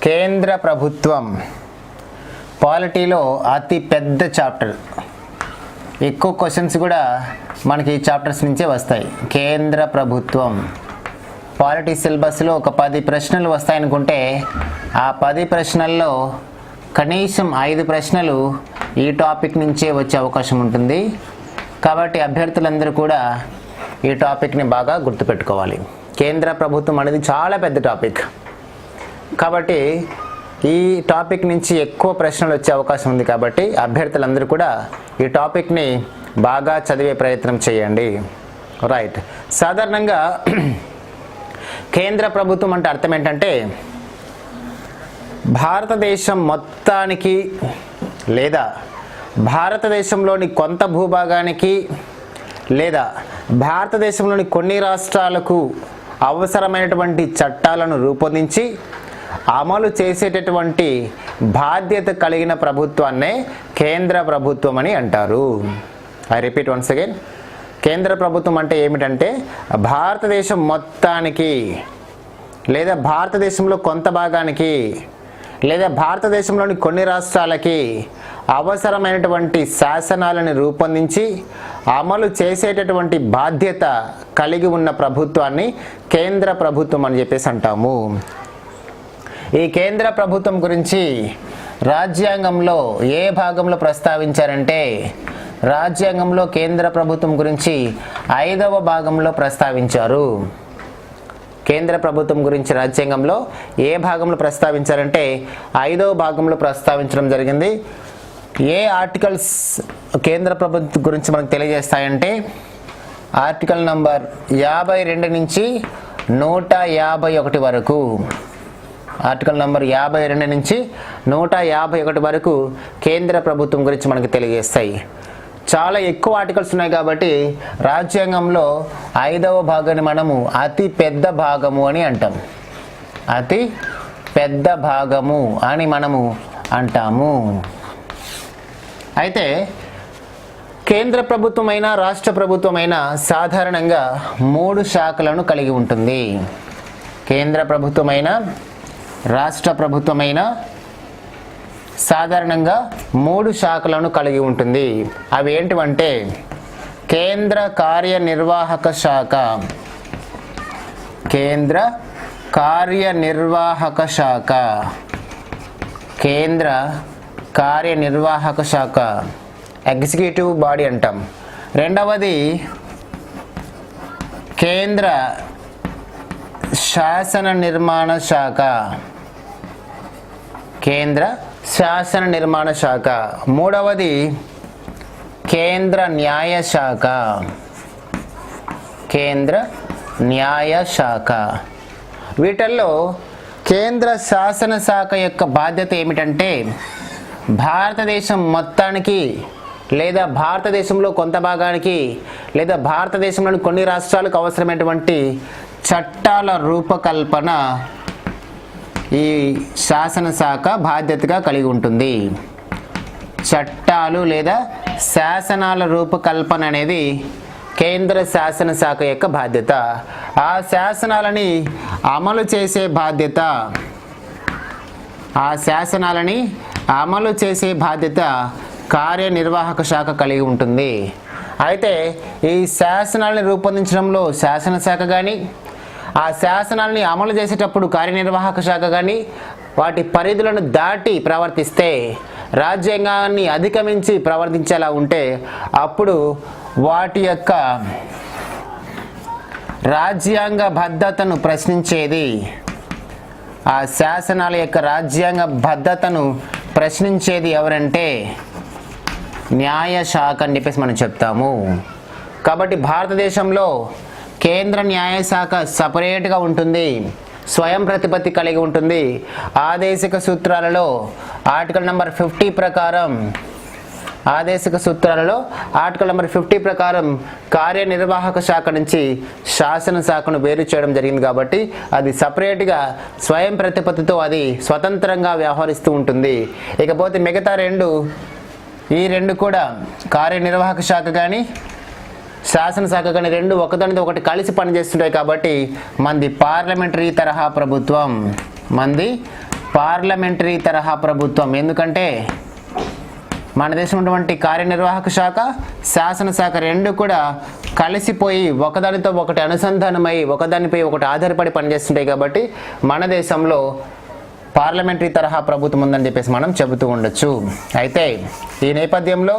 కేంద్ర ప్రభుత్వం పాలిటీలో అతి పెద్ద చాప్టర్. ఎక్కువ క్వశ్చన్స్ కూడా మనకి ఈ చాప్టర్స్ నుంచే వస్తాయి. కేంద్ర ప్రభుత్వం పాలిటీ సిలబస్లో ఒక 10 ప్రశ్నలు వస్తాయనుకుంటే ఆ 10 ప్రశ్నల్లో కనీసం 5 ప్రశ్నలు ఈ టాపిక్ నుంచే వచ్చే అవకాశం ఉంటుంది. కాబట్టి అభ్యర్థులందరూ కూడా ఈ టాపిక్ని బాగా గుర్తుపెట్టుకోవాలి. కేంద్ర ప్రభుత్వం అనేది చాలా పెద్ద టాపిక్ కాబట్టి ఈ టాపిక్ నుంచి ఎక్కువ ప్రశ్నలు వచ్చే అవకాశం ఉంది. కాబట్టి అభ్యర్థులందరూ కూడా ఈ టాపిక్ని బాగా చదివే ప్రయత్నం చేయండి. రైట్. సాధారణంగా కేంద్ర ప్రభుత్వం అంటే అర్థం ఏంటంటే భారతదేశం మొత్తానికి లేదా భారతదేశంలోని కొంత భూభాగానికి లేదా భారతదేశంలోని కొన్ని రాష్ట్రాలకు అవసరమైనటువంటి చట్టాలను రూపొందించి అమలు చేసేటటువంటి బాధ్యత కలిగిన ప్రభుత్వాన్నే కేంద్ర ప్రభుత్వం అని అంటారు. I repeat once again. కేంద్ర ప్రభుత్వం అంటే ఏమిటంటే భారతదేశం మొత్తానికి లేదా భారతదేశంలో కొంత భాగానికి లేదా భారతదేశంలోని కొన్ని రాష్ట్రాలకి అవసరమైనటువంటి శాసనాలను రూపొందించి అమలు చేసేటటువంటి బాధ్యత కలిగి ఉన్న ప్రభుత్వాన్ని కేంద్ర ప్రభుత్వం అని చెప్పేసి అంటాము. ఈ కేంద్ర ప్రభుత్వం గురించి రాజ్యాంగంలో ఏ భాగంలో ప్రస్తావించారంటే రాజ్యాంగంలో కేంద్ర ప్రభుత్వం గురించి 5వ భాగంలో ప్రస్తావించారు. కేంద్ర ప్రభుత్వం గురించి రాజ్యాంగంలో ఏ భాగంలో ప్రస్తావించారంటే 5వ భాగంలో ప్రస్తావించడం జరిగింది. ఏ ఆర్టికల్స్ కేంద్ర ప్రభుత్వం గురించి మనకు తెలియజేస్తాయంటే ఆర్టికల్ నంబర్ 52 నుంచి 151 వరకు. ఆర్టికల్ నంబర్ 52 నుంచి 151 వరకు కేంద్ర ప్రభుత్వం గురించి మనకు తెలియజేస్తాయి. చాలా ఎక్కువ ఆర్టికల్స్ ఉన్నాయి కాబట్టి రాజ్యాంగంలో 5వ భాగాన్ని మనము అతి పెద్ద భాగము అని అంటాం. అతి పెద్ద భాగము అని మనము అంటాము. అయితే కేంద్ర ప్రభుత్వమైనా రాష్ట్ర ప్రభుత్వమైనా సాధారణంగా 3 శాఖలను కలిగి ఉంటుంది. కేంద్ర ప్రభుత్వమైన రాష్ట్ర ప్రభుత్వమైన సాధారణంగా 3 శాఖలను కలిగి ఉంటుంది. అవి ఏంటివంటే కేంద్ర కార్యనిర్వాహక శాఖ, కేంద్ర కార్యనిర్వాహక శాఖ, కేంద్ర కార్యనిర్వాహక శాఖ ఎగ్జిక్యూటివ్ బాడీ అంటాం. రెండవది కేంద్ర శాసన నిర్మాణ శాఖ, కేంద్ర శాసన నిర్మాణ శాఖ. మూడవది కేంద్ర న్యాయ శాఖ, కేంద్ర న్యాయ శాఖ. వీటిల్లో కేంద్ర శాసన శాఖ యొక్క బాధ్యత ఏమిటంటే భారతదేశం మొత్తానికి లేదా భారతదేశంలో కొంత భాగానికి లేదా భారతదేశంలోని కొన్ని రాష్ట్రాలకు అవసరమైనటువంటి చట్టాల రూపకల్పన ఈ శాసనశాఖ బాధ్యతగా కలిగి ఉంటుంది. చట్టాలు లేదా శాసనాల రూపకల్పన అనేది కేంద్ర శాసనశాఖ యొక్క బాధ్యత. ఆ శాసనాలని అమలు చేసే బాధ్యత కార్యనిర్వాహక శాఖ కలిగి ఉంటుంది. అయితే ఈ శాసనాలను రూపొందించడంలో శాసనశాఖ కానీ ఆ శాసనాలని అమలు చేసేటప్పుడు కార్యనిర్వాహక శాఖ కానీ వాటి పరిధులను దాటి ప్రవర్తిస్తే రాజ్యాంగాన్ని అధిగమించి ప్రవర్తించేలా ఉంటే అప్పుడు వాటి యొక్క రాజ్యాంగ భద్రతను ప్రశ్నించేది, ఆ శాసనాల యొక్క రాజ్యాంగ భద్రతను ప్రశ్నించేది ఎవరంటే న్యాయశాఖ అని చెప్పేసి మనం చెప్తాము. కాబట్టి భారతదేశంలో కేంద్ర న్యాయశాఖ సపరేట్గా ఉంటుంది, స్వయం ప్రతిపత్తి కలిగి ఉంటుంది. ఆదేశిక సూత్రాలలో ఆర్టికల్ నెంబర్ 50 ప్రకారం కార్యనిర్వాహక శాఖ నుంచి శాసన శాఖను వేరు చేయడం జరిగింది. కాబట్టి అది సపరేట్గా స్వయం ప్రతిపత్తితో అది స్వతంత్రంగా వ్యవహరిస్తూ ఉంటుంది. ఇకపోతే మిగతా ఈ రెండు కూడా కార్యనిర్వాహక శాఖ కానీ శాసనశాఖ కానీ రెండు ఒకదానితో ఒకటి కలిసి పనిచేస్తుంటాయి. కాబట్టి మంది పార్లమెంటరీ తరహా ప్రభుత్వం, మంది పార్లమెంటరీ తరహా ప్రభుత్వం. ఎందుకంటే మన దేశం ఉన్నటువంటి కార్యనిర్వాహక శాఖ, శాసనశాఖ రెండు కూడా కలిసిపోయి ఒకదానితో ఒకటి అనుసంధానమై ఒకదానిపై ఒకటి ఆధారపడి పనిచేస్తుంటాయి. కాబట్టి మన దేశంలో పార్లమెంటరీ తరహా ప్రభుత్వం ఉందని చెప్పేసి మనం చెబుతూ ఉండొచ్చు. అయితే ఈ నేపథ్యంలో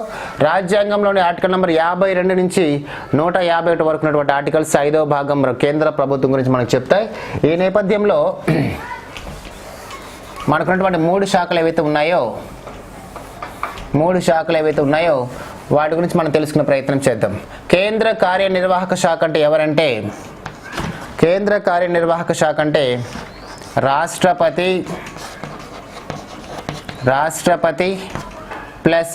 రాజ్యాంగంలోని ఆర్టికల్ నెంబర్ 52 నుంచి 151 వరకు ఉన్నటువంటి ఆర్టికల్స్ 5వ భాగం కేంద్ర ప్రభుత్వం గురించి మనకు చెప్తాయి. ఈ నేపథ్యంలో మనకున్నటువంటి మూడు శాఖలు ఏవైతే ఉన్నాయో వాటి గురించి మనం తెలుసుకునే ప్రయత్నం చేద్దాం. కేంద్ర కార్యనిర్వాహక శాఖ అంటే ఎవరంటే, కేంద్ర కార్యనిర్వాహక శాఖ అంటే రాష్ట్రపతి ప్లస్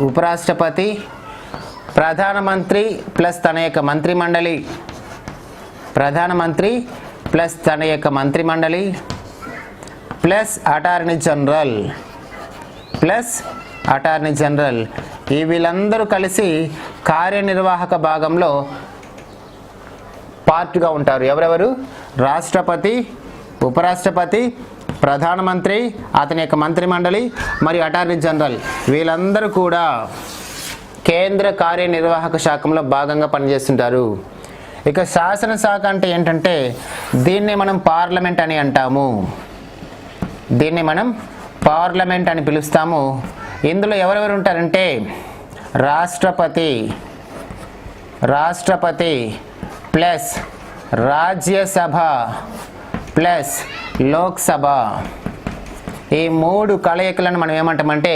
ఉపరాష్ట్రపతి, ప్రధానమంత్రి ప్లస్ తన యొక్క మంత్రిమండలి, ప్లస్ అటార్నీ జనరల్ ఈ వీళ్ళందరూ కలిసి కార్యనిర్వాహక భాగంలో పార్ట్గా ఉంటారు. ఎవరెవరు? రాష్ట్రపతి, ఉపరాష్ట్రపతి, ప్రధానమంత్రి, అతని యొక్క మంత్రిమండలి మరియు అటార్నీ జనరల్ వీళ్ళందరూ కూడా కేంద్ర కార్యనిర్వాహక శాఖలో భాగంగా పనిచేస్తుంటారు. ఇక శాసనశాఖ అంటే ఏంటంటే దీన్ని మనం పార్లమెంట్ అని అంటాము. పిలుస్తాము. ఇందులో ఎవరెవరు ఉంటారంటే రాష్ట్రపతి ప్లస్ రాజ్యసభ ప్లస్ లోక్సభ ఈ మూడు కలయికలను మనం ఏమంటామంటే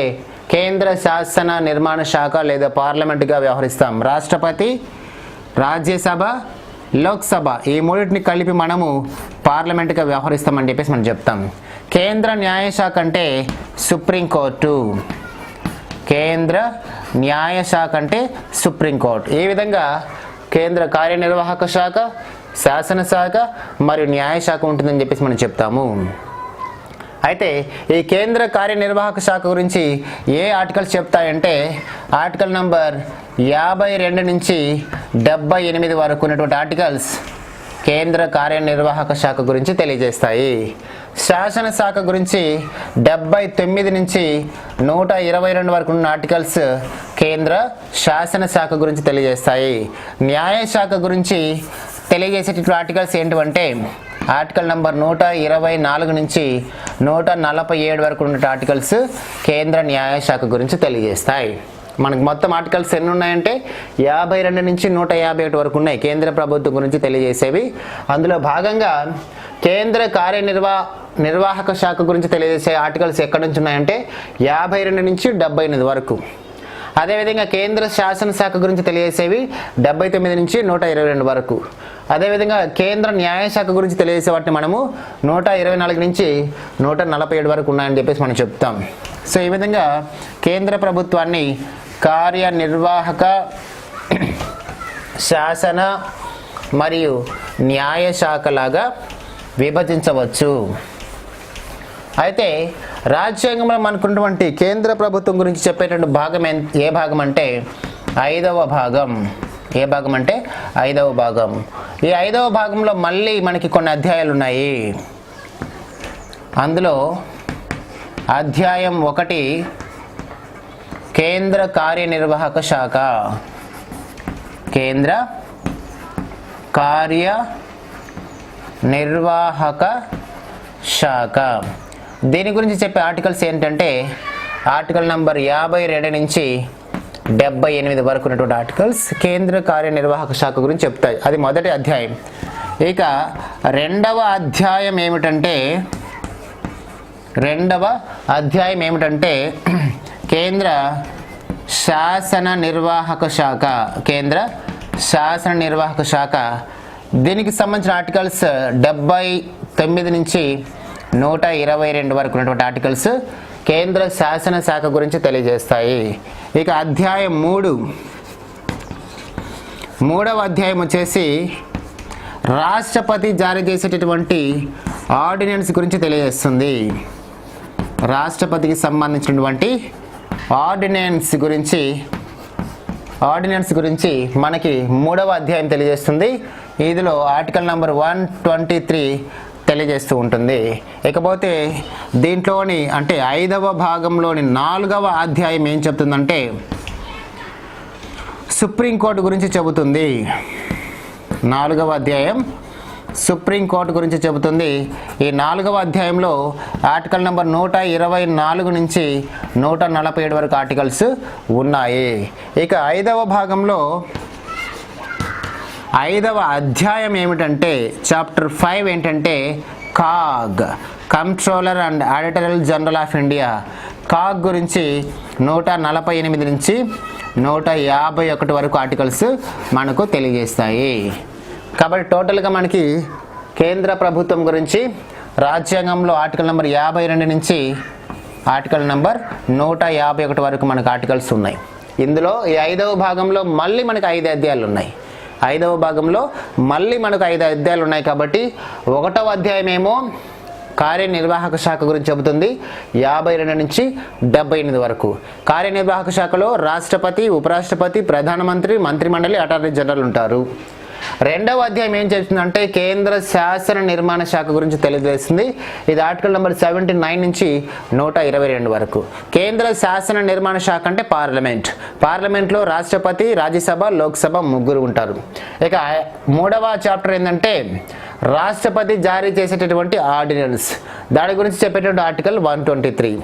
కేంద్ర శాసన నిర్మాణ శాఖ లేదా పార్లమెంటుగా వ్యవహరిస్తాం. రాష్ట్రపతి, రాజ్యసభ, లోక్సభ ఈ మూడింటిని కలిపి మనము పార్లమెంటుగా వ్యవహరిస్తామని చెప్పేసి మనం చెప్తాం. కేంద్ర న్యాయశాఖ అంటే సుప్రీంకోర్టు. ఈ విధంగా కేంద్ర కార్యనిర్వాహక శాఖ, శాసనశాఖ మరియు న్యాయశాఖ ఉంటుందని చెప్పేసి మనం చెప్తాము. అయితే ఈ కేంద్ర కార్యనిర్వాహక శాఖ గురించి ఏ ఆర్టికల్స్ చెప్తాయంటే ఆర్టికల్ నంబర్ 52 నుంచి 78 వరకు ఉన్నటువంటి ఆర్టికల్స్ కేంద్ర కార్యనిర్వాహక శాఖ గురించి తెలియజేస్తాయి. శాసనశాఖ గురించి 79 నుంచి 122 వరకు ఉన్న ఆర్టికల్స్ కేంద్ర శాసనశాఖ గురించి తెలియజేస్తాయి. న్యాయశాఖ గురించి తెలియజేసేటటువంటి ఆర్టికల్స్ ఏంటంటే ఆర్టికల్ నంబర్ 124 నుంచి 147 వరకు ఉన్న ఆర్టికల్స్ కేంద్ర న్యాయశాఖ గురించి తెలియజేస్తాయి. మనకు మొత్తం ఆర్టికల్స్ ఎన్ని ఉన్నాయంటే 52 నుంచి 151 వరకు ఉన్నాయి కేంద్ర ప్రభుత్వం గురించి తెలియజేసేవి. అందులో భాగంగా కేంద్ర కార్యనిర్వాహక శాఖ గురించి తెలియజేసే ఆర్టికల్స్ ఎక్కడి నుంచి ఉన్నాయంటే 52 నుంచి 78 వరకు. అదేవిధంగా కేంద్ర శాసనశాఖ గురించి తెలియజేసేవి 79 నుంచి 122 వరకు. అదేవిధంగా కేంద్ర న్యాయశాఖ గురించి తెలియజేసే వాటిని మనము 124 నుంచి 147 వరకు ఉన్నాయని చెప్పేసి మనం చెప్తాం. సో ఈ విధంగా కేంద్ర ప్రభుత్వాన్ని కార్యనిర్వాహక, శాసన మరియు న్యాయశాఖలాగా విభజించవచ్చు. అయితే రాజ్యాంగంలో మనకున్నటువంటి కేంద్ర ప్రభుత్వం గురించి చెప్పేటువంటి భాగం ఏ భాగం అంటే 5వ భాగం. ఏ భాగం అంటే 5వ భాగం. ఈ 5వ భాగంలో మళ్ళీ మనకి కొన్ని అధ్యాయాలు ఉన్నాయి. అందులో అధ్యాయం 1 కేంద్ర కార్యనిర్వాహక శాఖ. కేంద్ర కార్యనిర్వాహక శాఖ దీని గురించి చెప్పే ఆర్టికల్స్ ఏంటంటే ఆర్టికల్ నంబర్ 52 నుంచి 78 వరకు ఉన్నటువంటి ఆర్టికల్స్ కేంద్ర కార్యనిర్వాహక శాఖ గురించి చెప్తాయి. అది మొదటి అధ్యాయం. ఇక రెండవ అధ్యాయం ఏమిటంటే కేంద్ర శాసన నిర్వాహక శాఖ. కేంద్ర శాసన నిర్వాహక శాఖ దీనికి సంబంధించిన ఆర్టికల్స్ 79 నుంచి 122 వరకు ఉన్నటువంటి ఆర్టికల్స్ కేంద్ర శాసన శాఖ గురించి తెలియజేస్తాయి. ఇక అధ్యాయం 3, మూడవ అధ్యాయం వచ్చేసి రాష్ట్రపతి జారీ చేసేటటువంటి ఆర్డినెన్స్ గురించి తెలియజేస్తుంది. రాష్ట్రపతికి సంబంధించినటువంటి ఆర్డినెన్స్ గురించి మనకి 3వ అధ్యాయం తెలియజేస్తుంది. ఇందులో ఆర్టికల్ నెంబర్ 123 తెలియజేస్తూ ఉంటుంది. ఇకపోతే దీంట్లోని అంటే 5వ భాగంలోని 4వ అధ్యాయం ఏం చెప్తుందంటే సుప్రీంకోర్టు గురించి చెబుతుంది. 4వ అధ్యాయం సుప్రీంకోర్టు గురించి చెబుతుంది. ఈ 4వ అధ్యాయంలో ఆర్టికల్ నెంబర్ 124 నుంచి 147 వరకు ఆర్టికల్స్ ఉన్నాయి. ఇక 5వ భాగంలో 5వ అధ్యాయం ఏమిటంటే చాప్టర్ 5 ఏంటంటే CAG, controller and auditor general of India. CAG గురించి 148 నుంచి 151 వరకు ఆర్టికల్స్ మనకు తెలియజేస్తాయి. కాబట్టి టోటల్గా మనకి కేంద్ర ప్రభుత్వం గురించి రాజ్యాంగంలో ఆర్టికల్ నెంబర్ 52 నుంచి ఆర్టికల్ నెంబర్ 151 వరకు మనకు ఆర్టికల్స్ ఉన్నాయి. ఇందులో ఈ 5వ భాగంలో మళ్ళీ మనకు 5 అధ్యాయాలు ఉన్నాయి. 5వ భాగంలో మళ్ళీ మనకు 5 అధ్యాయాలు ఉన్నాయి. కాబట్టి 1వ అధ్యాయం ఏమో కార్యనిర్వాహక శాఖ గురించి చెబుతుంది 52 నుంచి 78 వరకు. కార్యనిర్వాహక శాఖలో రాష్ట్రపతి, ఉపరాష్ట్రపతి, ప్రధానమంత్రి, మంత్రిమండలి, అటార్నీ జనరల్ ఉంటారు. 2వ అధ్యాయం ఏం చెప్తుందంటే కేంద్ర శాసన నిర్మాణ శాఖ గురించి తెలియజేస్తుంది. ఇది ఆర్టికల్ నెంబర్ 79 నుంచి 122 వరకు. కేంద్ర శాసన నిర్మాణ శాఖ అంటే పార్లమెంట్లో రాష్ట్రపతి, రాజ్యసభ, లోక్సభ ముగ్గురు ఉంటారు. ఇక 3వ చాప్టర్ ఏంటంటే రాష్ట్రపతి జారీ చేసేటటువంటి ఆర్డినెన్స్, దాని గురించి చెప్పేటువంటి ఆర్టికల్ 123.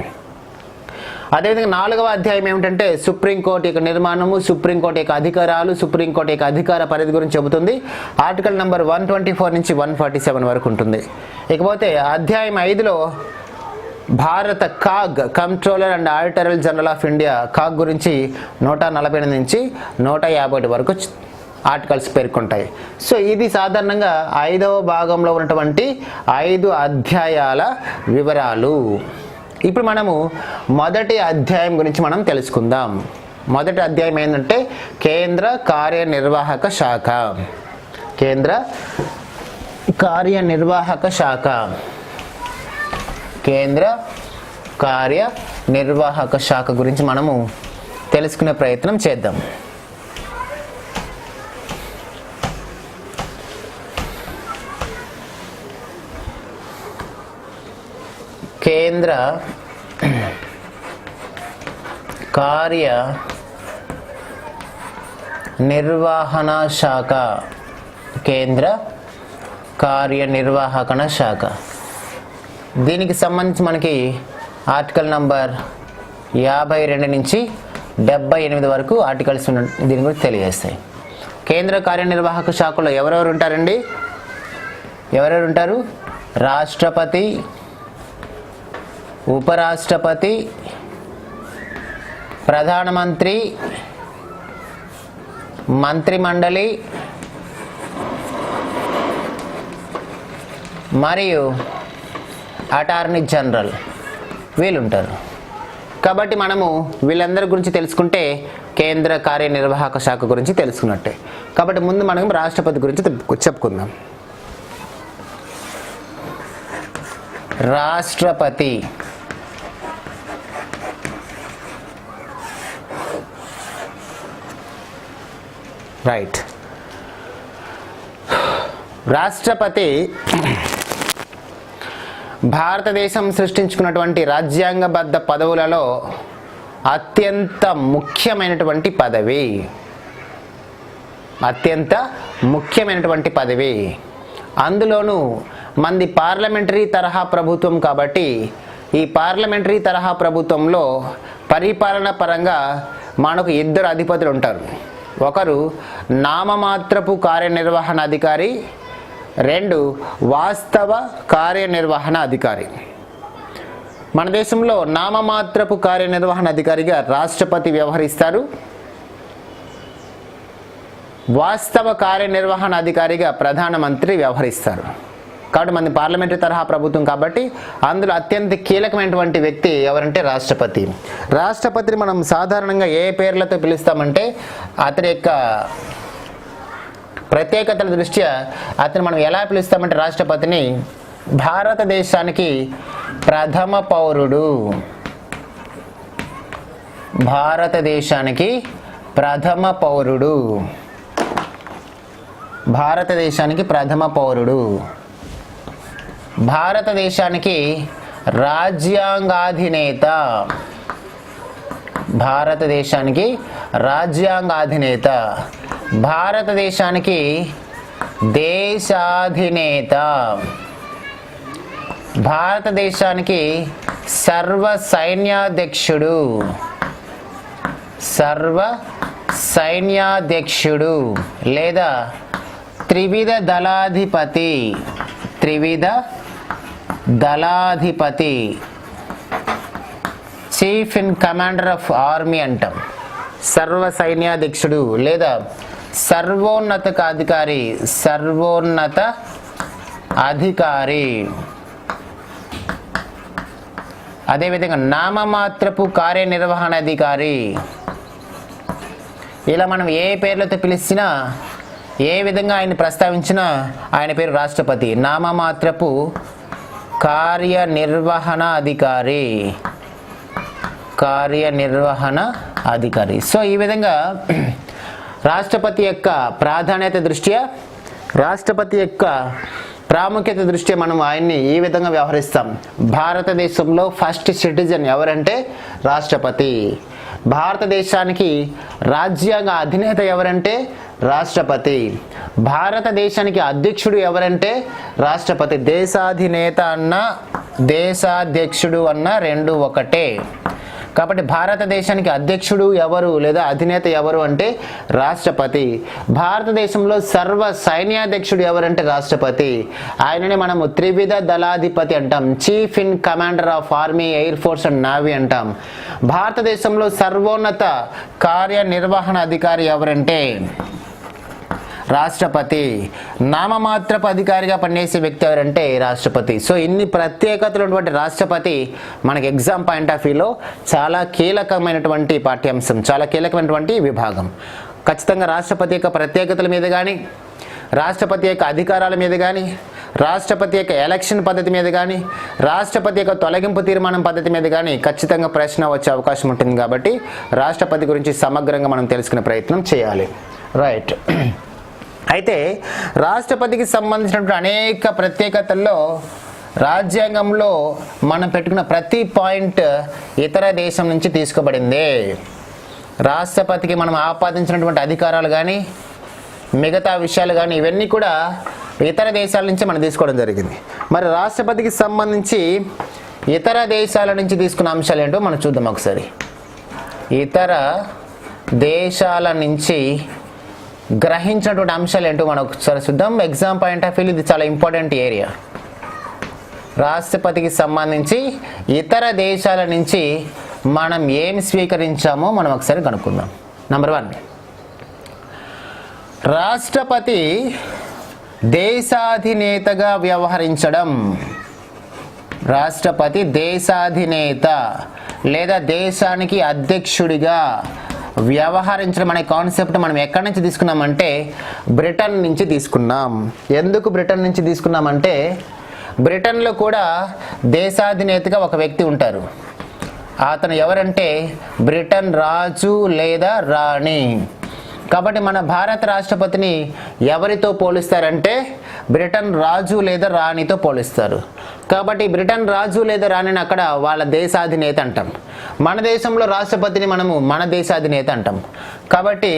అదేవిధంగా 4వ అధ్యాయం ఏమిటంటే సుప్రీంకోర్టు యొక్క నిర్మాణము, సుప్రీంకోర్టు యొక్క అధికారాలు, సుప్రీంకోర్టు యొక్క అధికార పరిధి గురించి చెబుతుంది. ఆర్టికల్ నెంబర్ 124 నుంచి 147 వరకు ఉంటుంది. ఇకపోతే అధ్యాయం 5లో భారత CAG, controller and auditor general of India, CAG గురించి 148 నుంచి 151 వరకు ఆర్టికల్స్ పేర్కొంటాయి. సో ఇది సాధారణంగా 5వ భాగంలో ఉన్నటువంటి 5 అధ్యాయాల వివరాలు. ఇప్పుడు మనము మొదటి అధ్యాయం గురించి మనం తెలుసుకుందాం. మొదటి అధ్యాయం ఏంటంటే కేంద్ర కార్యనిర్వాహక శాఖ. కేంద్ర కార్యనిర్వాహక శాఖ, కేంద్ర కార్యనిర్వాహక శాఖ గురించి మనము తెలుసుకునే ప్రయత్నం చేద్దాం. కేంద్ర కార్య నిర్వహణ శాఖ, కేంద్ర కార్యనిర్వాహక శాఖ. దీనికి సంబంధించి మనకి ఆర్టికల్ నంబర్ 52 నుంచి 78 వరకు ఆర్టికల్స్ దీని గురించి తెలియజేస్తాయి. కేంద్ర కార్యనిర్వాహక శాఖలో ఎవరెవరు ఉంటారండి? ఎవరెవరు ఉంటారు? రాష్ట్రపతి, ఉపరాష్ట్రపతి, ప్రధానమంత్రి, మంత్రిమండలి మరియు అటార్నీ జనరల్ వీళ్ళు ఉంటారు. కాబట్టి మనము వీళ్ళందరి గురించి తెలుసుకుంటే కేంద్ర కార్యనిర్వాహక శాఖ గురించి తెలుసుకున్నట్టే. కాబట్టి ముందు మనం రాష్ట్రపతి గురించి చెప్పుకుందాం. రాష్ట్రపతి రైట్. రాష్ట్రపతి భారతదేశం సృష్టించుకున్నటువంటి రాజ్యాంగబద్ధ పదవులలో అత్యంత ముఖ్యమైనటువంటి పదవి. అత్యంత ముఖ్యమైనటువంటి పదవి. అందులోనూ మంది పార్లమెంటరీ తరహా ప్రభుత్వం కాబట్టి ఈ పార్లమెంటరీ తరహా ప్రభుత్వంలో పరిపాలన పరంగా మనకు 2 అధిపతులు ఉంటారు. ఒకరు నామమాత్రపు కార్యనిర్వహణ అధికారి, 2 వాస్తవ కార్యనిర్వహణ అధికారి. మన దేశంలో నామమాత్రపు కార్యనిర్వహణ అధికారిగా రాష్ట్రపతి వ్యవహరిస్తారు. వాస్తవ కార్యనిర్వహణ అధికారిగా ప్రధానమంత్రి వ్యవహరిస్తారు. కాబట్టి మన పార్లమెంటరీ తరహా ప్రభుత్వం కాబట్టి అందులో అత్యంత కీలకమైనటువంటి వ్యక్తి ఎవరంటే రాష్ట్రపతి. రాష్ట్రపతిని మనం సాధారణంగా ఏ పేర్లతో పిలుస్తామంటే అతని యొక్క ప్రత్యేకతల దృష్ట్యా అతను మనం ఎలా పిలుస్తామంటే రాష్ట్రపతిని భారతదేశానికి ప్రథమ పౌరుడు, భారతదేశానికి ప్రథమ పౌరుడు, భారతదేశానికి ప్రథమ పౌరుడు. భారతదేశానికి రాజ్యాంగాధినేత. భారతదేశానికి రాజ్యాంగాధినేత. భారతదేశానికి దేశాధినేత. భారతదేశానికి సర్వ సైన్యాధ్యక్షుడు. సర్వ సైన్యాధ్యక్షుడు లేదా త్రివిధ దళాధిపతి. త్రివిధ దళాధిపతి. Chief in commander of army అంటాం. సర్వ సైన్యాధ్యక్షుడు లేదా సర్వోన్నత అధికారి. సర్వోన్నత అధికారి. అదేవిధంగా నామమాత్రపు కార్యనిర్వహణాధికారి. ఇలా మనం ఏ పేర్లతో పిలిచినా, ఏ విధంగా ఆయన ప్రస్తావించినా ఆయన పేరు రాష్ట్రపతి. నామమాత్రపు కార్యనిర్వహణ అధికారి. కార్యనిర్వహణ అధికారి. సో ఈ విధంగా రాష్ట్రపతి యొక్క ప్రాధాన్యత దృష్ట్యా, రాష్ట్రపతి యొక్క ప్రాముఖ్యత దృష్ట్యా మనం ఆయన్ని ఈ విధంగా వ్యవహరిస్తాం. భారతదేశంలో ఫస్ట్ సిటిజన్ ఎవరంటే రాష్ట్రపతి. భారతదేశానికి రాజ్యాంగ అధినేత ఎవరంటే రాష్ట్రపతి. భారతదేశానికి అధ్యక్షుడు ఎవరంటే రాష్ట్రపతి. దేశాధినేత అన్న దేశాధ్యక్షుడు అన్న రెండు ఒకటే. కాబట్టి భారతదేశానికి అధ్యక్షుడు ఎవరు లేదా అధినేత ఎవరు అంటే రాష్ట్రపతి. భారతదేశంలో సర్వ సైన్యాధ్యక్షుడు ఎవరంటే రాష్ట్రపతి. ఆయనని మనము త్రివిధ దళాధిపతి అంటాం. Chief in commander of army, air force and navy అంటాం. భారతదేశంలో సర్వోన్నత కార్యనిర్వహణ అధికారి ఎవరంటే రాష్ట్రపతి. నామమాత్రపు అధికారిగా పనిచేసే వ్యక్తి ఎవరంటే రాష్ట్రపతి. సో ఇన్ని ప్రత్యేకతలు ఉన్నటువంటి రాష్ట్రపతి మనకి ఎగ్జామ్ పాయింట్ ఆఫ్ వ్యూలో చాలా కీలకమైనటువంటి పాఠ్యాంశం, చాలా కీలకమైనటువంటి విభాగం. ఖచ్చితంగా రాష్ట్రపతి యొక్క ప్రత్యేకతల మీద కానీ, రాష్ట్రపతి యొక్క అధికారాల మీద కానీ, రాష్ట్రపతి యొక్క ఎలక్షన్ పద్ధతి మీద కానీ, రాష్ట్రపతి యొక్క తొలగింపు తీర్మానం పద్ధతి మీద కానీ ఖచ్చితంగా ప్రశ్న వచ్చే అవకాశం ఉంటుంది. కాబట్టి రాష్ట్రపతి గురించి సమగ్రంగా మనం తెలుసుకునే ప్రయత్నం చేయాలి. రైట్. అయితే రాష్ట్రపతికి సంబంధించినటువంటి అనేక ప్రత్యేకతల్లో రాజ్యాంగంలో మనం పెట్టుకున్న ప్రతి పాయింట్ ఇతర దేశం నుంచి తీసుకోబడింది. రాష్ట్రపతికి మనం ఆపాదించినటువంటి అధికారాలు కానీ, మిగతా విషయాలు కానీ ఇవన్నీ కూడా ఇతర దేశాల నుంచి మనం తీసుకోవడం జరిగింది. మరి రాష్ట్రపతికి సంబంధించి ఇతర దేశాల నుంచి తీసుకున్న అంశాలు ఏంటో మనం చూద్దాం ఒకసారి. ఇతర దేశాల నుంచి గ్రహించినటువంటి అంశాలు ఏంటో మనం ఒకసారి చూద్దాం. ఎగ్జామ్ పాయింట్ ఆఫ్ వ్యూ ఇది చాలా ఇంపార్టెంట్ ఏరియా. రాష్ట్రపతికి సంబంధించి ఇతర దేశాల నుంచి మనం ఏం స్వీకరించామో మనం ఒకసారి కనుక్కుందాం. నంబర్ 1, రాష్ట్రపతి దేశాధినేతగా వ్యవహరించడం. రాష్ట్రపతి దేశాధినేత లేదా దేశానికి అధ్యక్షుడిగా వ్యవహరించడం అనే కాన్సెప్ట్ మనం ఎక్కడి నుంచి తీసుకున్నామంటే బ్రిటన్ నుంచి తీసుకున్నాం. ఎందుకు బ్రిటన్ నుంచి తీసుకున్నామంటే బ్రిటన్లో కూడా దేశాధినేతగా ఒక వ్యక్తి ఉంటారు. అతను ఎవరంటే బ్రిటన్ రాజు లేదా రాణి. కాబట్టి మన భారత రాష్ట్రపతిని ఎవరితో పోలుస్తారంటే బ్రిటన్ రాజు లేదా రాణితో పోలుస్తారు. కాబట్టి బ్రిటన్ రాజు లేదా రాణిని అక్కడ వాళ్ళ దేశాధినేత అంటాం. మన దేశంలో రాష్ట్రపతిని మనము మన దేశాధినేత అంటాం. కాబట్టి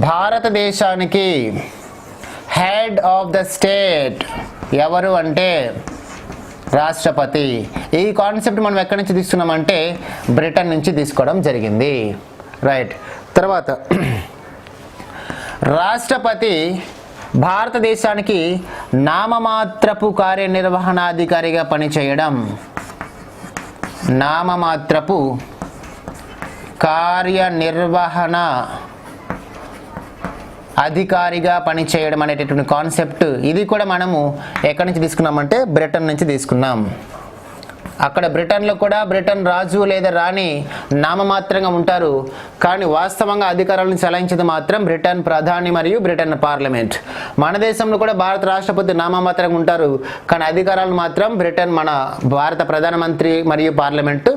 భారతదేశానికి హెడ్ ఆఫ్ ద స్టేట్ ఎవరు అంటే రాష్ట్రపతి. ఈ కాన్సెప్ట్ మనం ఎక్కడి నుంచి తీసుకున్నామంటే బ్రిటన్ నుంచి తీసుకోవడం జరిగింది. రైట్. తర్వాత రాష్ట్రపతి భారతదేశానికి నామమాత్రపు కార్యనిర్వహణాధికారిగా పనిచేయడం. నామమాత్రపు కార్యనిర్వహణ అధికారిగా పనిచేయడం అనేటటువంటి కాన్సెప్ట్ ఇది కూడా మనము ఎక్కడి నుంచి తీసుకున్నామంటే బ్రిటన్ నుంచి తీసుకున్నాం. అక్కడ బ్రిటన్లో కూడా బ్రిటన్ రాజు లేదా రాణి నామమాత్రంగా ఉంటారు, కానీ వాస్తవంగా అధికారాలను చెలాయించేది మాత్రం బ్రిటన్ ప్రధాని మరియు బ్రిటన్ పార్లమెంట్. మన దేశంలో కూడా భారత రాష్ట్రపతి నామమాత్రంగా ఉంటారు, కానీ అధికారాలు మాత్రం బ్రిటన్ మన భారత ప్రధానమంత్రి మరియు పార్లమెంటు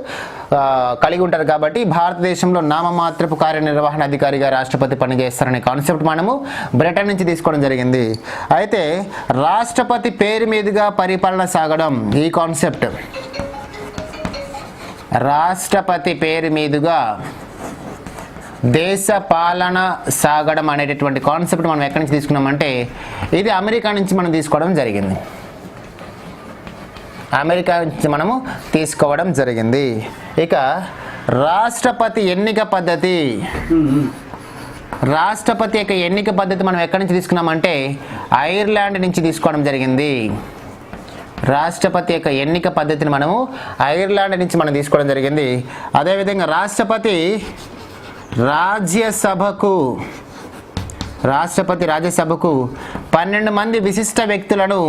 కలిగి ఉంటారు. కాబట్టి భారతదేశంలో నామమాత్రపు కార్యనిర్వహణ అధికారిగా రాష్ట్రపతి పనిచేస్తారనే కాన్సెప్ట్ మనము బ్రిటన్ నుంచి తీసుకోవడం జరిగింది. అయితే రాష్ట్రపతి పేరు మీదుగా పరిపాలన సాగడం, ఈ కాన్సెప్ట్ రాష్ట్రపతి పేరు మీదుగా దేశ పాలన సాగడం అనేటటువంటి కాన్సెప్ట్ మనం ఎక్కడి నుంచి తీసుకున్నామంటే ఇది అమెరికా నుంచి మనం తీసుకోవడం జరిగింది. అమెరికా నుంచి మనము తీసుకోవడం జరిగింది. ఇక రాష్ట్రపతి ఎన్నిక పద్ధతి, రాష్ట్రపతి యొక్క ఎన్నిక పద్ధతి మనం ఎక్కడి నుంచి తీసుకున్నామంటే ఐర్లాండ్ నుంచి తీసుకోవడం జరిగింది. రాష్ట్రపతి యొక్క ఎన్నిక పద్ధతిని మనము ఐర్లాండ్ నుంచి మనం తీసుకోవడం జరిగింది. అదేవిధంగా రాష్ట్రపతి రాజ్యసభకు 12 మంది విశిష్ట వ్యక్తులను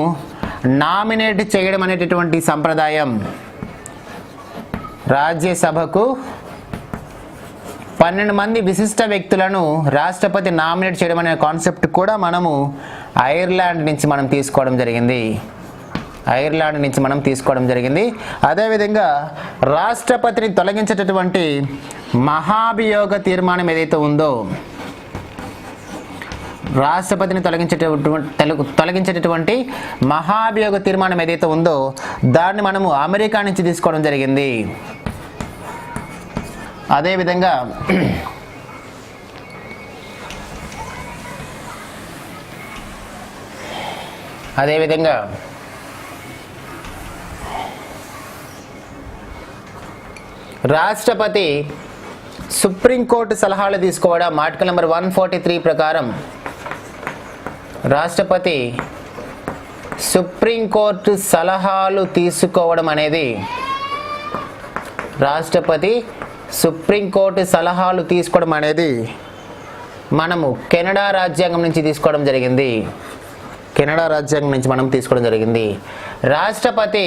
నామినేట్ చేయడం అనేటటువంటి సంప్రదాయం. రాజ్యసభకు 12 మంది విశిష్ట వ్యక్తులను రాష్ట్రపతి నామినేట్ చేయడం అనే కాన్సెప్ట్ కూడా మనము ఐర్లాండ్ నుంచి మనం తీసుకోవడం జరిగింది. ఐర్లాండ్ నుంచి మనం తీసుకోవడం జరిగింది. అదేవిధంగా రాష్ట్రపతిని తొలగించేటటువంటి మహాభియోగ తీర్మానం ఏదైతే ఉందో, రాష్ట్రపతిని తొలగించేటటువంటి మహాభియోగ తీర్మానం ఏదైతే ఉందో దాన్ని మనము అమెరికా నుంచి తీసుకోవడం జరిగింది. అదేవిధంగా రాష్ట్రపతి సుప్రీంకోర్టు సలహాలు తీసుకోవడం ఆర్టికల్ నెంబర్ 143 ప్రకారం రాష్ట్రపతి సుప్రీంకోర్టు సలహాలు తీసుకోవడం అనేది, రాష్ట్రపతి సుప్రీంకోర్టు సలహాలు తీసుకోవడం అనేది మనము కెనడా రాజ్యాంగం నుంచి తీసుకోవడం జరిగింది. కెనడా రాజ్యాంగం నుంచి మనం తీసుకోవడం జరిగింది. రాష్ట్రపతి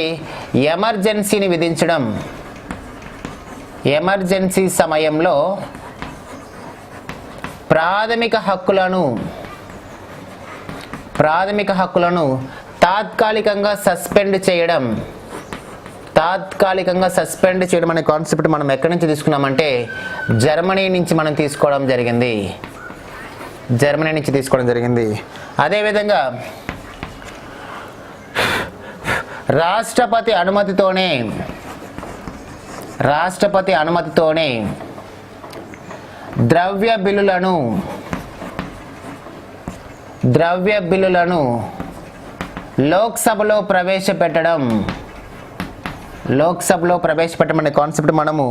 ఎమర్జెన్సీని విధించడం, ఎమర్జెన్సీ సమయంలో ప్రాథమిక హక్కులను తాత్కాలికంగా సస్పెండ్ చేయడం అనే కాన్సెప్ట్ మనం ఎక్కడి నుంచి తీసుకున్నామంటే జర్మనీ నుంచి మనం తీసుకోవడం జరిగింది. అదేవిధంగా రాష్ట్రపతి అనుమతితోనే ద్రవ్య బిల్లులను లోక్సభలో ప్రవేశపెట్టడం అనే కాన్సెప్ట్ మనము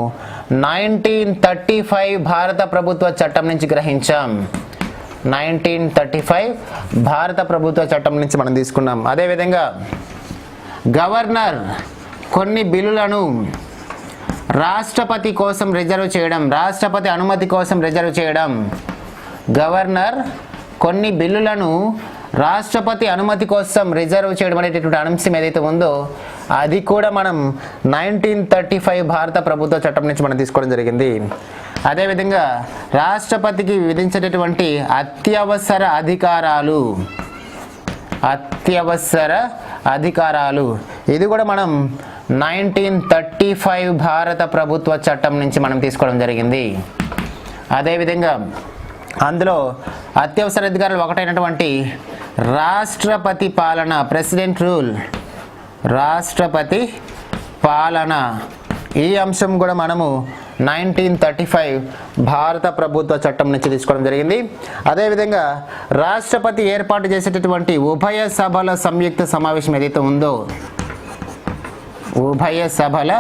1935 భారత ప్రభుత్వ చట్టం నుంచి గ్రహించాం. 1935 భారత ప్రభుత్వ చట్టం నుంచి మనం తీసుకున్నాం. అదేవిధంగా గవర్నర్ కొన్ని బిల్లులను రాష్ట్రపతి కోసం రిజర్వ్ చేయడం, రాష్ట్రపతి అనుమతి కోసం రిజర్వ్ చేయడం. గవర్నర్ కొన్ని బిల్లులను రాష్ట్రపతి అనుమతి కోసం రిజర్వ్ చేయడం అనేటటువంటి అంశం ఏదైతే ఉందో అది కూడా మనం 1935 భారత ప్రభుత్వ చట్టం నుంచి మనం తీసుకోవడం జరిగింది. అదేవిధంగా రాష్ట్రపతికి విధించేటటువంటి అత్యవసర అధికారాలు ఇది కూడా మనం 1935 భారత ప్రభుత్వ చట్టం నుంచి మనం తీసుకోవడం జరిగింది. అదేవిధంగా అందులో అత్యవసర అధికారాలు ఒకటైనటువంటి రాష్ట్రపతి పాలన, ప్రెసిడెంట్ రూల్, రాష్ట్రపతి పాలన, ఈ అంశం కూడా మనము 1935 భారత ప్రభుత్వ చట్టం నుంచి తీసుకోవడం జరిగింది. అదేవిధంగా రాష్ట్రపతి ఏర్పాటు చేసేటటువంటి ఉభయ సభల సంయుక్త సమావేశం ఏదైతే ఉందో, ఉభయ సభల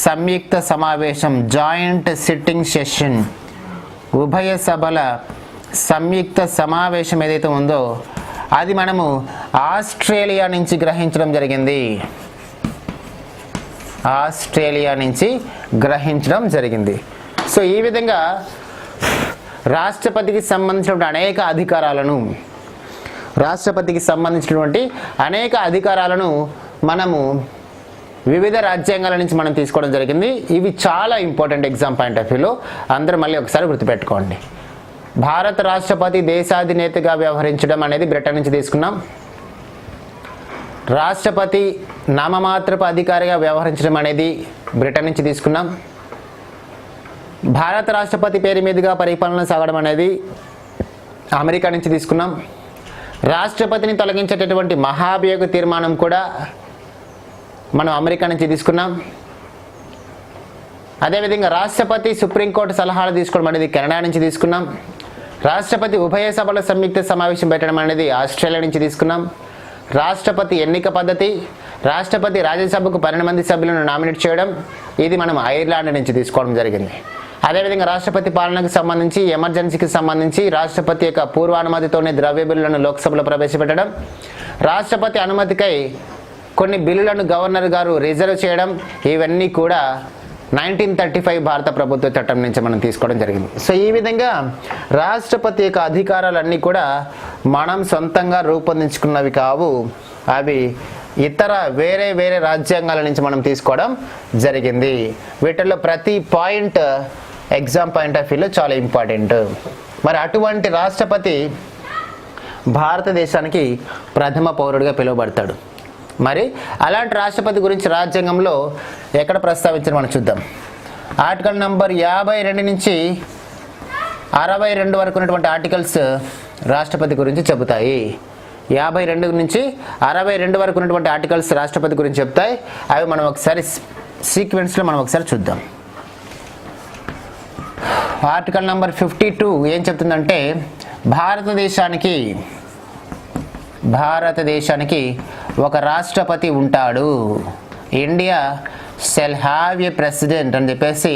సంయుక్త సమావేశం, జాయింట్ సిట్టింగ్ సెషన్, ఉభయ సభల సంయుక్త సమావేశం ఏదైతే ఉందో అది మనము ఆస్ట్రేలియా నుంచి గ్రహించడం జరిగింది. సో ఈ విధంగా రాష్ట్రపతికి సంబంధించినటువంటి అనేక అధికారాలను మనము వివిధ రాజ్యాంగాల నుంచి మనం తీసుకోవడం జరిగింది. ఇవి చాలా ఇంపార్టెంట్ ఎగ్జామ్ పాయింట్ ఆఫ్ వ్యూలో, అందరూ మళ్ళీ ఒకసారి గుర్తుపెట్టుకోండి. భారత రాష్ట్రపతి దేశాధినేతగా వ్యవహరించడం అనేది బ్రిటన్ నుంచి తీసుకున్నాం. రాష్ట్రపతి నామమాత్రపు అధికారిగా వ్యవహరించడం అనేది బ్రిటన్ నుంచి తీసుకున్నాం. భారత రాష్ట్రపతి పేరు మీదుగా పరిపాలన సాగడం అనేది అమెరికా నుంచి తీసుకున్నాం. రాష్ట్రపతిని తొలగించేటటువంటి మహాభియోగ తీర్మానం కూడా మనం అమెరికా నుంచి తీసుకున్నాం. అదేవిధంగా రాష్ట్రపతి సుప్రీంకోర్టు సలహాలు తీసుకోవడం అనేది కెనడా నుంచి తీసుకున్నాం. రాష్ట్రపతి ఉభయ సభల సంయుక్త సమావేశం పెట్టడం అనేది ఆస్ట్రేలియా నుంచి తీసుకున్నాం. రాష్ట్రపతి ఎన్నిక పద్ధతి, రాష్ట్రపతి రాజ్యసభకు 12 మంది సభ్యులను నామినేట్ చేయడం, ఇది మనం ఐర్లాండ్ నుంచి తీసుకోవడం జరిగింది. అదేవిధంగా రాష్ట్రపతి పాలనకు సంబంధించి, ఎమర్జెన్సీకి సంబంధించి రాష్ట్రపతి యొక్క పూర్వానుమతితోనే ద్రవ్య బిల్లులను లోక్సభలో ప్రవేశపెట్టడం, రాష్ట్రపతి అనుమతికై కొన్ని బిల్లులను గవర్నర్ గారు రిజర్వ్ చేయడం, ఇవన్నీ కూడా 1935 భారత ప్రభుత్వ చట్టం నుంచి మనం తీసుకోవడం జరిగింది. సో ఈ విధంగా రాష్ట్రపతి యొక్క అధికారాలన్నీ కూడా మనం సొంతంగా రూపొందించుకున్నవి కావు, అవి ఇతర వేరే వేరే రాజ్యాంగాల నుంచి మనం తీసుకోవడం జరిగింది. వీటిల్లో ప్రతి పాయింట్ ఎగ్జామ్ పాయింట్ ఆఫ్ వ్యూలో చాలా ఇంపార్టెంట్. మరి అటువంటి రాష్ట్రపతి భారతదేశానికి ప్రథమ పౌరుడిగా పిలువబడతాడు. మరి అలాంటి రాష్ట్రపతి గురించి రాజ్యాంగంలో ఎక్కడ ప్రస్తావించారు మనం చూద్దాం. ఆర్టికల్ నంబర్ 52 నుంచి 62 వరకు ఉన్నటువంటి ఆర్టికల్స్ రాష్ట్రపతి గురించి చెబుతాయి. 52 నుంచి 62 వరకు ఉన్నటువంటి ఆర్టికల్స్ రాష్ట్రపతి గురించి చెప్తాయి. అవి మనం ఒకసారి సీక్వెన్స్లో మనం ఒకసారి చూద్దాం. ఆర్టికల్ నంబర్ 52 ఏం చెప్తుందంటే, భారతదేశానికి ఒక రాష్ట్రపతి ఉంటాడు. India shall have a president అని చెప్పేసి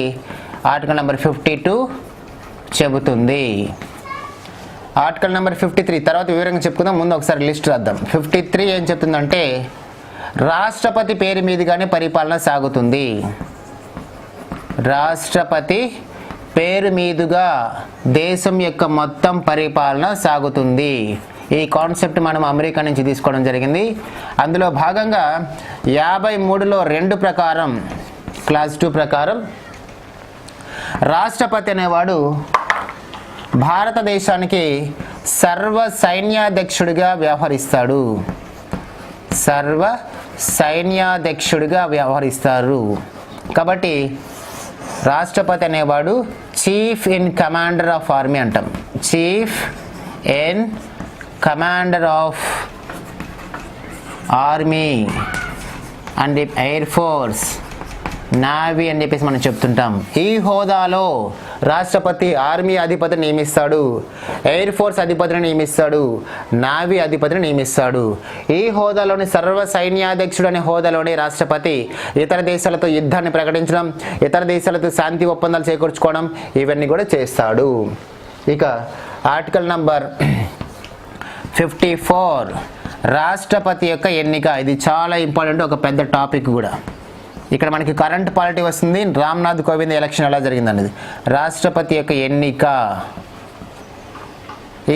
ఆర్టికల్ నెంబర్ 52 చెబుతుంది. ఆర్టికల్ నెంబర్ 53 తర్వాత వివరంగా చెప్పుకుందాం, ముందు ఒకసారి లిస్ట్ రాద్దాం. 53 ఏం చెప్తుందంటే, రాష్ట్రపతి పేరు మీదుగానే పరిపాలన సాగుతుంది. రాష్ట్రపతి పేరు మీదుగా దేశం యొక్క మొత్తం పరిపాలన సాగుతుంది. ఈ కాన్సెప్ట్ మనం అమెరికా నుంచి తీసుకోవడం జరిగింది. అందులో భాగంగా 53లో 2 ప్రకారం, క్లాస్ 2 ప్రకారం రాష్ట్రపతి అనేవాడు భారతదేశానికి సర్వ సైన్యాధ్యక్షుడిగా వ్యవహరిస్తాడు. సర్వ సైన్యాధ్యక్షుడిగా వ్యవహరిస్తారు. కాబట్టి రాష్ట్రపతి అనేవాడు chief in commander of army అంటాం. Chief in commander of army and air force, navy అని చెప్పేసి మనం చెప్తుంటాం. ఈ హోదాలో రాష్ట్రపతి ఆర్మీ అధిపతిని నియమిస్తాడు, ఎయిర్ ఫోర్స్ అధిపతిని నియమిస్తాడు, నావీ అధిపతిని నియమిస్తాడు. ఈ హోదాలోని సర్వ సైన్యాధ్యక్షుడు అనే హోదాలోని రాష్ట్రపతి ఇతర దేశాలతో యుద్ధాన్ని ప్రకటించడం, ఇతర దేశాలతో శాంతి ఒప్పందాలు చేకూర్చుకోవడం, ఇవన్నీ కూడా చేస్తాడు. ఇక ఆర్టికల్ నంబర్ 54 రాష్ట్రపతి యొక్క ఎన్నిక. ఇది చాలా ఇంపార్టెంట్, ఒక పెద్ద టాపిక్ కూడా. ఇక్కడ మనకి కరెంట్ పాలిటీ వస్తుంది, రామ్నాథ్ కోవింద్ ఎలక్షన్ ఎలా జరిగిందనేది. రాష్ట్రపతి యొక్క ఎన్నిక.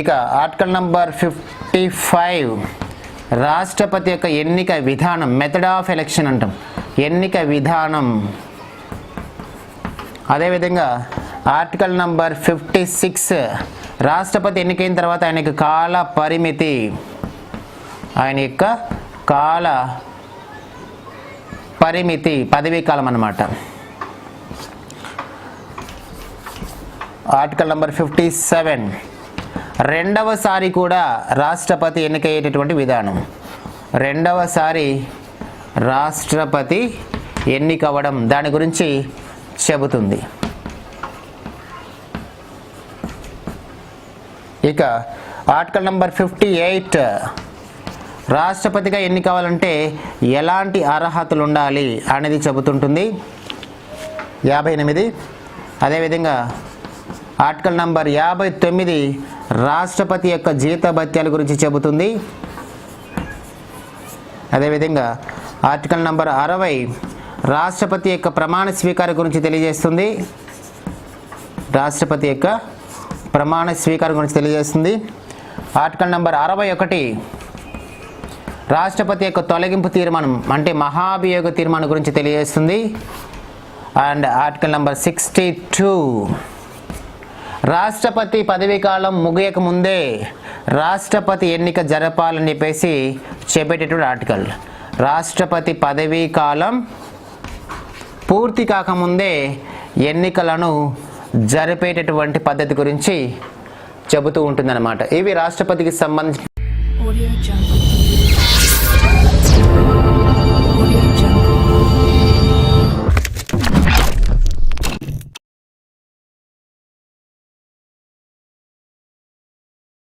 ఇక ఆర్టికల్ నంబర్ 55 రాష్ట్రపతి యొక్క ఎన్నిక విధానం, మెథడ్ ఆఫ్ ఎలక్షన్ అంటాం, ఎన్నిక విధానం. అదేవిధంగా ఆర్టికల్ నంబర్ 56 రాష్ట్రపతి ఎన్నికైన తర్వాత ఆయన యొక్క కాల పరిమితి, ఆయన యొక్క కాల పరిమితి, పదవీ కాలం అన్నమాట. ఆర్టికల్ నంబర్ 57 రెండవసారి కూడా రాష్ట్రపతి ఎన్నికయ్యేటటువంటి విధానం. రెండవసారి రాష్ట్రపతి ఎన్నికవ్వడం, దాని గురించి చెబుతుంది. ఇక ఆర్టికల్ నంబర్ 58 రాష్ట్రపతిగా ఎన్నికవ్వాలంటే ఎలాంటి అర్హతలు ఉండాలి అనేది చెబుతుంటుంది. 58. అదేవిధంగా ఆర్టికల్ నంబర్ 59 రాష్ట్రపతి యొక్క జీతభత్యాల గురించి చెబుతుంది. అదేవిధంగా ఆర్టికల్ నంబర్ 60 రాష్ట్రపతి యొక్క ప్రమాణ స్వీకారం గురించి తెలియజేస్తుంది. రాష్ట్రపతి యొక్క ప్రమాణ స్వీకారం గురించి తెలియజేస్తుంది. ఆర్టికల్ నంబర్ 61 రాష్ట్రపతి యొక్క తొలగింపు తీర్మానం అంటే మహాభియోగ తీర్మానం గురించి తెలియజేస్తుంది. అండ్ ఆర్టికల్ నెంబర్ 62, రాష్ట్రపతి పదవీ కాలం ముగియక ముందే రాష్ట్రపతి ఎన్నిక జరపాలని చెప్పేటటువంటి ఆర్టికల్. రాష్ట్రపతి పదవీ కాలం పూర్తి కాకముందే ఎన్నికలను జరిపేటటువంటి పద్ధతి గురించి చెబుతూ ఉంటుందన్నమాట. ఇవి రాష్ట్రపతికి సంబంధించి